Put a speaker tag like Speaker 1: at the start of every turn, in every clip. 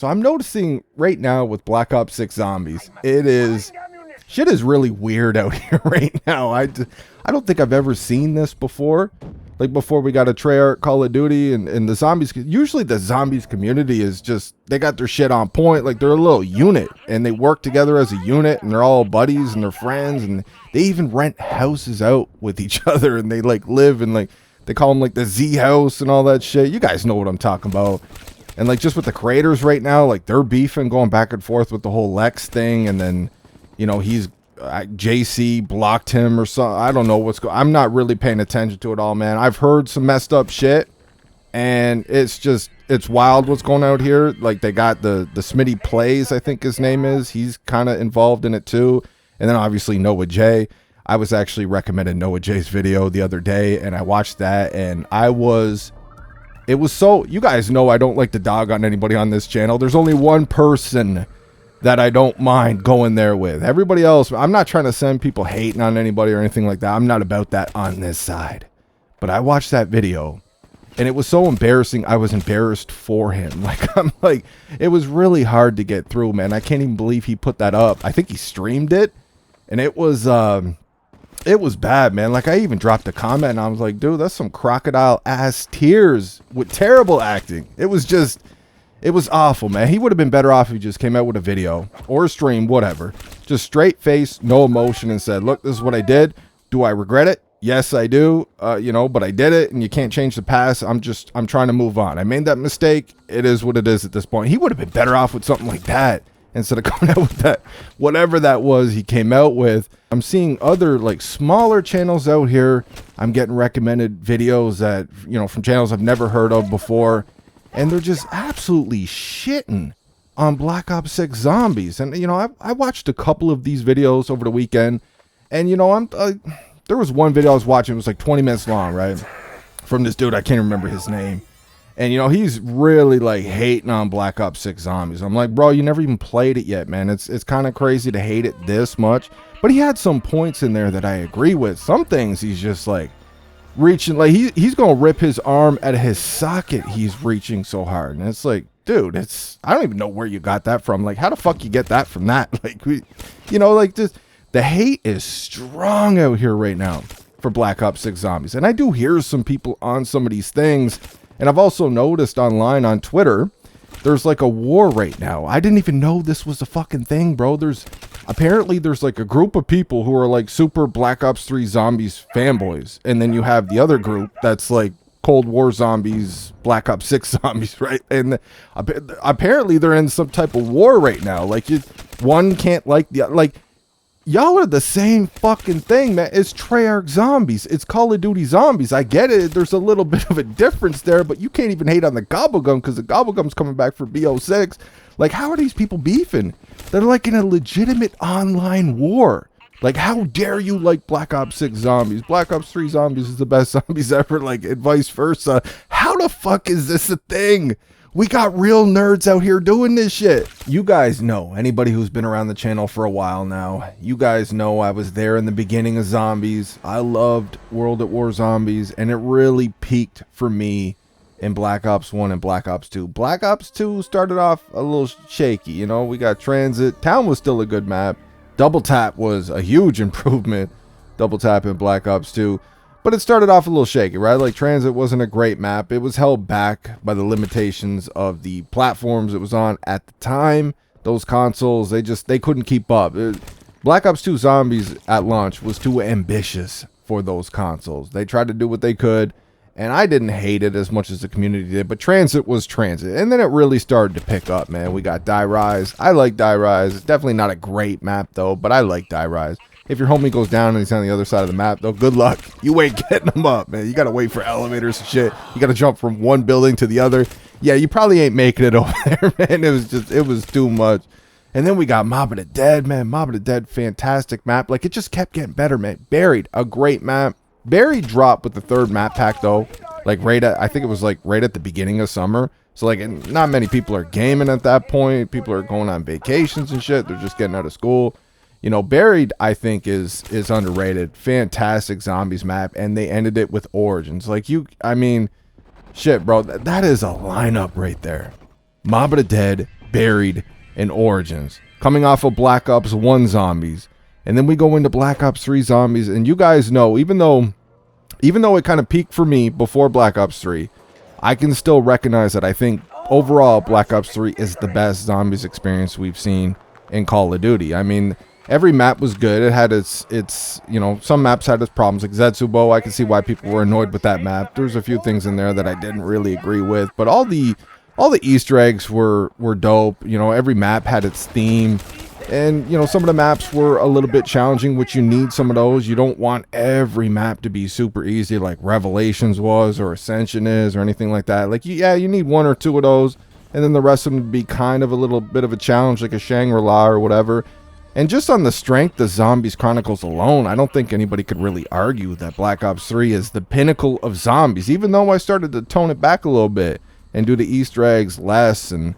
Speaker 1: So I'm noticing right now with Black Ops 6 Zombies, shit is really weird out here right now. I don't think I've ever seen this before. Like before we got a Treyarch Call of Duty and the zombies, usually the zombies community is just, they got their shit on point. Like they're a little unit and they work together as a unit and they're all buddies and they're friends and they even rent houses out with each other and they like live in like, they call them like the Z house and all that shit. You guys know what I'm talking about. And like just with the creators right now, like they're beefing, going back and forth with the whole Lex thing. And then, you know, JC blocked him or something. I don't know what's going on. I'm not really paying attention to it all, man. I've heard some messed up shit and it's wild what's going out here. Like they got the Smitty Plays, I think his name is. He's kind of involved in it too. And then obviously Noah J. I was actually recommended Noah J's video the other day and I watched that and it was so, you guys know I don't like to dog on anybody on this channel. There's only one person that I don't mind going there with. Everybody else, I'm not trying to send people hating on anybody or anything like that. I'm not about that on this side. But I watched that video and it was so embarrassing. I was embarrassed for him. Like, it was really hard to get through, man. I can't even believe he put that up. I think he streamed it and it was bad, man. Like I even dropped a comment and I was like, dude, that's some crocodile ass tears with terrible acting. It was awful, man. He would have been better off if he just came out with a video or a stream, whatever. Just straight face, no emotion and said, look, this is what I did. Do I regret it? Yes, I do. You know, but I did it and you can't change the past. I'm trying to move on. I made that mistake. It is what it is at this point. He would have been better off with something like that instead of coming out with that, whatever that was he came out with. I'm seeing other like smaller channels out here. I'm getting recommended videos that, you know, from channels I've never heard of before. And they're just absolutely shitting on Black Ops 6 Zombies. And, you know, I watched a couple of these videos over the weekend. And, you know, there was one video I was watching. It was like 20 minutes long, right? From this dude. I can't remember his name. And, you know, he's really like hating on Black Ops 6 Zombies. I'm like, bro, you never even played it yet, man. It's kind of crazy to hate it this much. But he had some points in there that I agree with. Some things he's just like reaching, like he's gonna rip his arm out of his socket. He's reaching so hard, and it's like, dude, I don't even know where you got that from. Like, how the fuck you get that from that? Like, you know, like this, the hate is strong out here right now for Black Ops 6 Zombies, and I do hear some people on some of these things, and I've also noticed online on Twitter, there's like a war right now. I didn't even know this was a fucking thing, bro. Apparently there's like a group of people who are like super Black Ops 3 Zombies fanboys. And then you have the other group that's like Cold War Zombies, Black Ops 6 Zombies, right? And apparently they're in some type of war right now. Like one can't like the, like, y'all are the same fucking thing, man. It's Treyarch Zombies. It's Call of Duty Zombies. I get it. There's a little bit of a difference there, but you can't even hate on the Gobblegum because the Gobblegum's coming back for BO6. Like, how are these people beefing? They're like in a legitimate online war. Like, how dare you like Black Ops 6 Zombies? Black Ops 3 Zombies is the best zombies ever, like, and vice versa. How the fuck is this a thing? We got real nerds out here doing this shit. You guys know, anybody who's been around the channel for a while now, you guys know I was there in the beginning of Zombies. I loved World at War Zombies, and it really peaked for me in Black Ops 1 and Black Ops 2. Black Ops 2 started off a little shaky, you know, we got Transit. Town was still a good map. Double Tap was a huge improvement. Double Tap in Black Ops 2. But it started off a little shaky, right? Like Transit wasn't a great map. It was held back by the limitations of the platforms it was on at the time. Those consoles, they couldn't keep up. Black Ops 2 Zombies at launch was too ambitious for those consoles. They tried to do what they could. And I didn't hate it as much as the community did, but Transit was Transit. And then it really started to pick up, man. We got Die Rise. I like Die Rise. It's definitely not a great map, though, but I like Die Rise. If your homie goes down and he's on the other side of the map, though, good luck. You ain't getting him up, man. You got to wait for elevators and shit. You got to jump from one building to the other. Yeah, you probably ain't making it over there, man. It was too much. And then we got Mob of the Dead, man. Mob of the Dead, fantastic map. Like, it just kept getting better, man. Buried, a great map. Buried dropped with the third map pack, though. Like, I think it was, like, right at the beginning of summer. So, like, not many people are gaming at that point. People are going on vacations and shit. They're just getting out of school. You know, Buried, I think, is underrated. Fantastic Zombies map. And they ended it with Origins. Like, I mean, shit, bro. That is a lineup right there. Mob of the Dead, buried in Origins, coming off of Black Ops 1 zombies. And then we go into Black Ops 3 zombies. And you guys know, even though it kind of peaked for me before Black Ops 3, I can still recognize that I think overall Black Ops 3 is the best zombies experience we've seen in Call of Duty. I mean, every map was good. It had its some maps had its problems. Like Zetsubo, I can see why people were annoyed with that map. There's a few things in there that I didn't really agree with, but all the Easter eggs were dope. Every map had its theme. And, some of the maps were a little bit challenging, which you need some of those. You don't want every map to be super easy like Revelations was or Ascension is or anything like that. Like, yeah, you need one or two of those. And then the rest of them would be kind of a little bit of a challenge, like a Shangri-La or whatever. And just on the strength of Zombies Chronicles alone, I don't think anybody could really argue that Black Ops 3 is the pinnacle of zombies, even though I started to tone it back a little bit and do the Easter eggs less and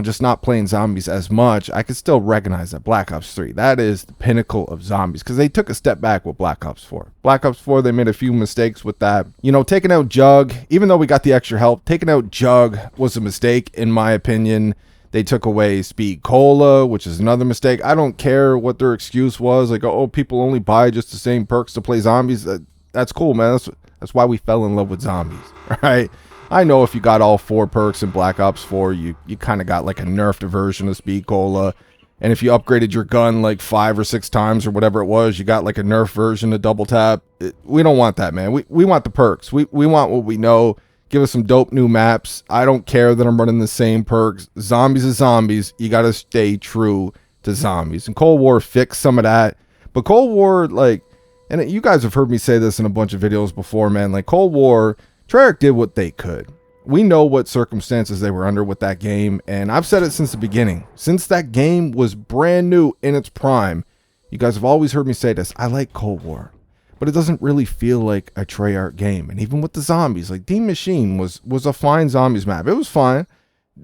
Speaker 1: just not playing zombies as much. I can still recognize that Black Ops 3, that is the pinnacle of zombies, because they took a step back with Black Ops 4. Black Ops 4, they made a few mistakes with that. Taking out Jug, even though we got the extra help, taking out Jug was a mistake, in my opinion. They took away Speed Cola, which is another mistake. I don't care what their excuse was, like, oh, people only buy just the same perks to play zombies. That's cool, man. That's why we fell in love with zombies, all right? I know if you got all 4 perks in Black Ops 4, you kind of got like a nerfed version of Speed Cola. And if you upgraded your gun like 5 or 6 times or whatever it was, you got like a nerf version of Double Tap. We don't want that, man. We want the perks. We want what we know. Give us some dope new maps. I don't care that I'm running the same perks. Zombies is zombies. You got to stay true to zombies. And Cold War fixed some of that. But Cold War, like, and you guys have heard me say this in a bunch of videos before, man. Like, Cold War, Treyarch did what they could. We know what circumstances they were under with that game, and I've said it since the beginning. Since that game was brand new in its prime, you guys have always heard me say this. I like Cold War, but it doesn't really feel like a Treyarch game. And even with the zombies, like Dean Machine was a fine zombies map. It was fine.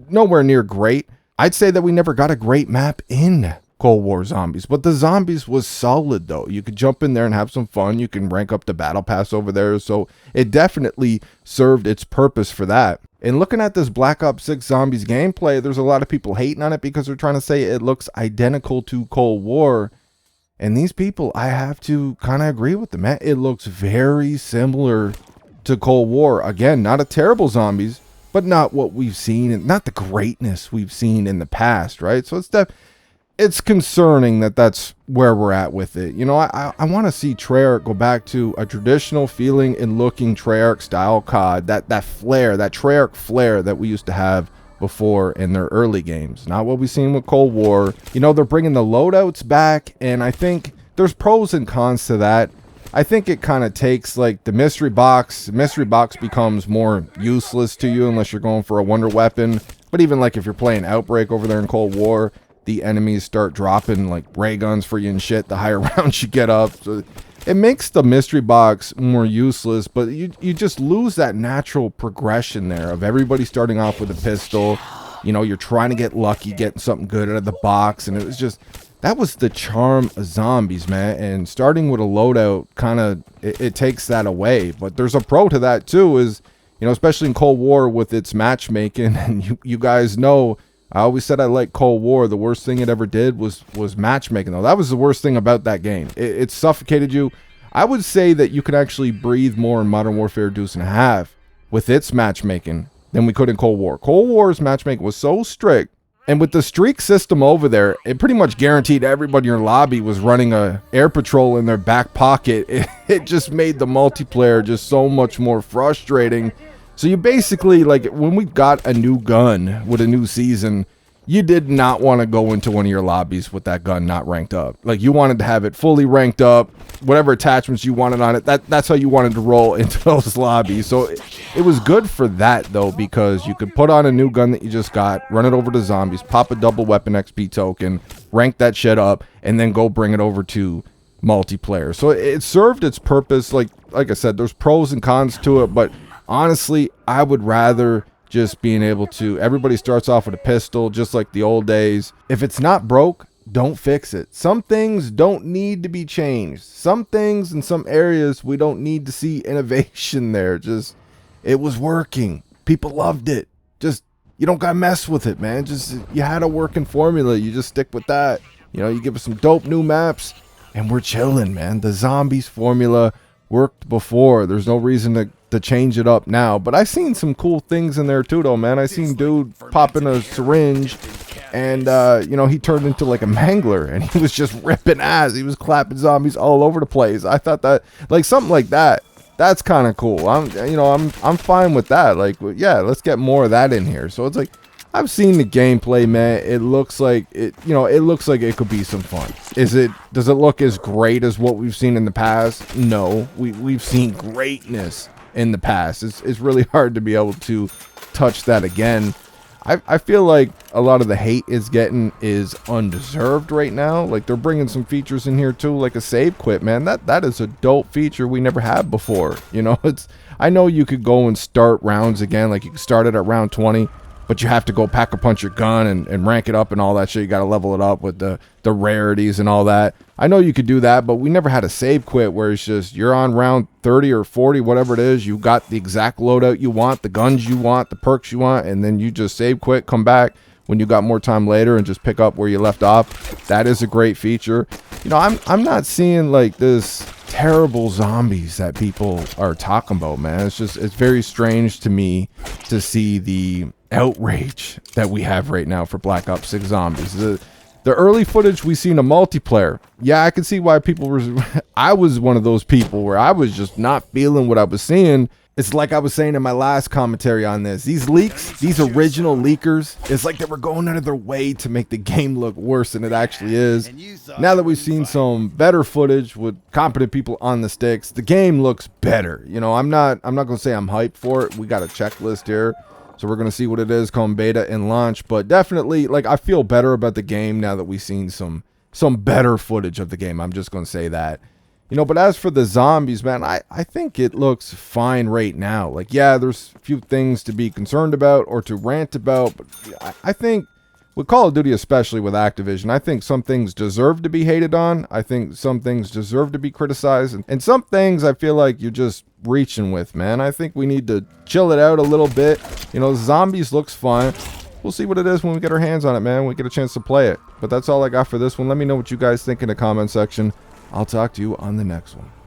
Speaker 1: Nowhere near great. I'd say that we never got a great map in Cold War zombies, but the zombies was solid though. You could jump in there and have some fun. You can rank up the battle pass over there, so it definitely served its purpose for that. And looking at this Black Ops 6 zombies gameplay, there's a lot of people hating on it because they're trying to say it looks identical to Cold War, and these people, I have to kind of agree with them, man. It looks very similar to Cold War. Again, not a terrible zombies, but not what we've seen, and not the greatness we've seen in the past, right? So it's concerning that that's where we're at with it. I want to see Treyarch go back to a traditional feeling and looking Treyarch style COD, that flair, that Treyarch flair that we used to have before in their early games. Not what we've seen with Cold War. They're bringing the loadouts back, and I think there's pros and cons to that. I think it kind of takes like the mystery box. The mystery box becomes more useless to you unless you're going for a wonder weapon. But even like if you're playing Outbreak over there in Cold War, the enemies start dropping like ray guns for you and shit the higher rounds you get up. So it makes the mystery box more useless, but you just lose that natural progression there of everybody starting off with a pistol. You're trying to get lucky, getting something good out of the box, and it was just, that was the charm of zombies, man. And starting with a loadout kind of, it takes that away. But there's a pro to that too, is, especially in Cold War with its matchmaking, and you guys know, I always said I liked Cold War. The worst thing it ever did was matchmaking, though. That was the worst thing about that game. It suffocated you. I would say that you could actually breathe more in Modern Warfare Deuce and a Half with its matchmaking than we could in Cold War. Cold War's matchmaking was so strict, and with the streak system over there, it pretty much guaranteed everybody in your lobby was running a air patrol in their back pocket. It just made the multiplayer just so much more frustrating. So you basically, like, when we got a new gun with a new season, you did not want to go into one of your lobbies with that gun not ranked up. Like, you wanted to have it fully ranked up, whatever attachments you wanted on it, that's how you wanted to roll into those lobbies. So it was good for that, though, because you could put on a new gun that you just got, run it over to zombies, pop a double weapon XP token, rank that shit up, and then go bring it over to multiplayer. So it served its purpose. Like I said, there's pros and cons to it, but honestly, I would rather just being able to, everybody starts off with a pistol, just like the old days. If it's not broke, don't fix it. Some things don't need to be changed. Some things in some areas, we don't need to see innovation there. Just, it was working. People loved it. Just You don't gotta mess with it, man. Just, you had a working formula. You just stick with that. You know, you give us some dope new maps, and we're chilling, man. The zombies formula worked before. There's no reason to change it up now. But I seen some cool things in there too, though, man. I seen dude popping a syringe, and you know, he turned into like a mangler, and he was just ripping ass. He was clapping zombies all over the place. I thought that, like, something like that, that's kind of cool. I'm fine with that. Like, yeah, let's get more of that in here. So it's like, I've seen the gameplay, man. It looks like it, you know, it looks like it could be some fun. Does it look as great as what we've seen in the past? No, we've seen greatness in the past. It's really hard to be able to touch that again. I feel like a lot of the hate is undeserved right now. Like, they're bringing some features in here too, like a save quit, man. That is a dope feature we never had before. You know, I know you could go and start rounds again, like you can start it at round 20, but you have to go pack a punch your gun and rank it up and all that shit. You got to level it up with the rarities and all that. I know you could do that, but we never had a save quit where it's just, you're on round 30 or 40, whatever it is. You got the exact loadout you want, the guns you want, the perks you want, and then you just save quit, come back when you got more time later and just pick up where you left off. That is a great feature. You know, I'm not seeing like this terrible zombies that people are talking about, man. It's very strange to me to see the outrage that we have right now for Black Ops 6 Zombies. The early footage we seen in multiplayer, yeah, I can see why people were I was one of those people where I was just not feeling what I was seeing. It's like I was saying in my last commentary on this. These leaks, these original leakers, it's like they were going out of their way to make the game look worse than it actually is. Now that we've seen some better footage with competent people on the sticks, the game looks better. You know, I'm not gonna say I'm hyped for it. We got a checklist here, so we're going to see what it is come beta and launch. But definitely, like, I feel better about the game now that we've seen some better footage of the game. I'm just going to say that. You know, but as for the zombies, man, I think it looks fine right now. Like, yeah, there's a few things to be concerned about or to rant about. But I think with Call of Duty, especially with Activision, I think some things deserve to be hated on. I think some things deserve to be criticized. And some things I feel like you're just reaching with, man. I think we need to chill it out a little bit. You know, zombies looks fun. We'll see what it is when we get our hands on it, man. We get a chance to play it. But that's all I got for this one. Let me know what you guys think in the comment section. I'll talk to you on the next one.